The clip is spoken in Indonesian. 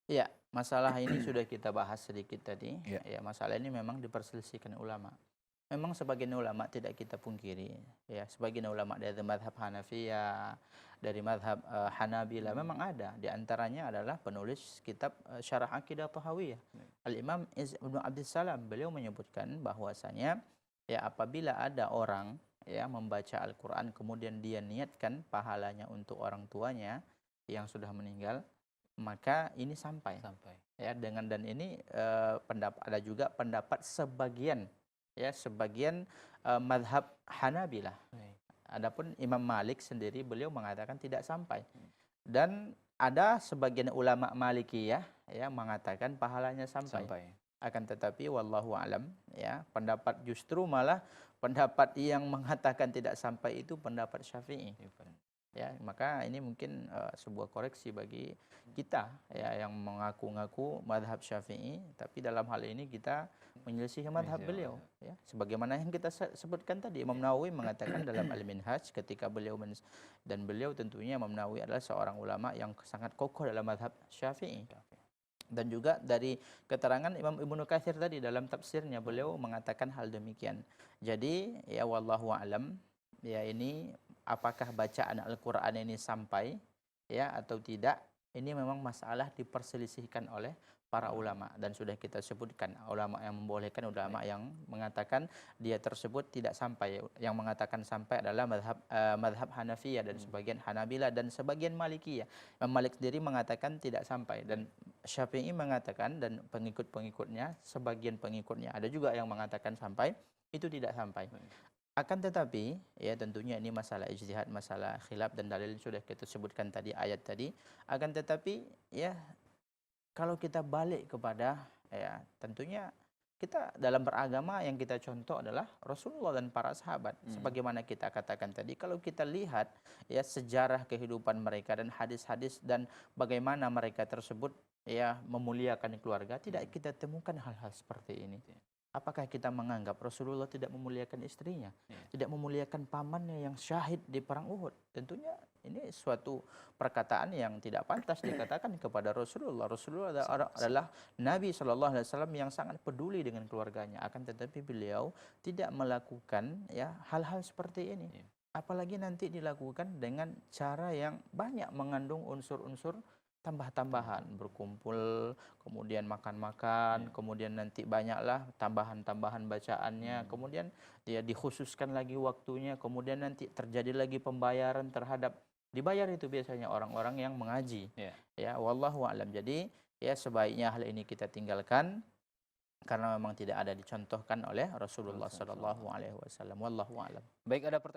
Ya, masalah ini sudah kita bahas sedikit tadi. Ya. Ya, masalah ini memang diperselisihkan ulama. Memang sebagian ulama tidak kita pungkiri, ya, sebagian ulama dari mazhab Hanafiyah, dari mazhab Hanabila memang ada. Di antaranya adalah penulis kitab Syarah Aqidah Tahawiyah, Al-Imam Ibnu Abdissalam. Beliau menyebutkan bahwasanya ya apabila ada orang ya membaca Al-Qur'an kemudian dia niatkan pahalanya untuk orang tuanya yang sudah meninggal, maka ini sampai. Sampai. Ya, dengan dan ini pendapat ada juga pendapat sebagian ya sebagian mazhab Hanabilah. Baik. Adapun Imam Malik sendiri beliau mengatakan tidak sampai. Dan ada sebagian ulama Malikiyah ya mengatakan pahalanya sampai. Sampai. Akan tetapi wallahu alam ya pendapat justru malah pendapat yang mengatakan tidak sampai itu pendapat Syafi'i. Ya, Pak. Ya, maka ini mungkin sebuah koreksi bagi kita ya yang mengaku-ngaku mazhab Syafi'i, tapi dalam hal ini kita menyelisih mazhab beliau ya. Sebagaimana yang kita sebutkan tadi, Imam Nawawi mengatakan dalam Al-Minhaj ketika beliau dan beliau tentunya Imam Nawawi adalah seorang ulama yang sangat kokoh dalam mazhab Syafi'i. Dan juga dari keterangan Imam Ibnu Katsir tadi dalam tafsirnya beliau mengatakan hal demikian. Jadi ya wallahu alam ya ini apakah bacaan Al-Qur'an ini sampai ya atau tidak, ini memang masalah diperselisihkan oleh para ulama dan sudah kita sebutkan ulama yang membolehkan, ulama yang mengatakan dia tersebut tidak sampai. Yang mengatakan sampai adalah mazhab Hanafiyah dan sebagian Hanabila dan sebagian Malikiyah. Imam Malik sendiri mengatakan tidak sampai dan Syafi'i mengatakan dan pengikut-pengikutnya, sebagian pengikutnya ada juga yang mengatakan sampai, itu tidak sampai. Akan tetapi, ya tentunya ini masalah ijtihad, masalah khilaf dan dalil sudah kita sebutkan tadi, ayat tadi. Akan tetapi, ya kalau kita balik kepada, ya tentunya kita dalam beragama yang kita contoh adalah Rasulullah dan para sahabat. Sebagaimana kita katakan tadi, kalau kita lihat ya sejarah kehidupan mereka dan hadis-hadis dan bagaimana mereka tersebut ya memuliakan keluarga, tidak kita temukan hal-hal seperti ini. Apakah kita menganggap Rasulullah tidak memuliakan istrinya, tidak memuliakan pamannya yang syahid di perang Uhud? Tentunya ini suatu perkataan yang tidak pantas dikatakan kepada Rasulullah. Rasulullah adalah Nabi SAW yang sangat peduli dengan keluarganya. Akan tetapi beliau tidak melakukan ya hal-hal seperti ini. Apalagi nanti dilakukan dengan cara yang banyak mengandung unsur-unsur tambah-tambahan, berkumpul, kemudian makan-makan, kemudian nanti banyaklah tambahan-tambahan bacaannya, kemudian dia dikhususkan lagi waktunya, kemudian nanti terjadi lagi pembayaran terhadap, dibayar itu biasanya orang-orang yang mengaji. Ya, wallahu a'lam. Jadi, ya sebaiknya hal ini kita tinggalkan karena memang tidak ada dicontohkan oleh Rasulullah sallallahu alaihi wasallam. Wallahu a'lam. Baik, ada pertanyaan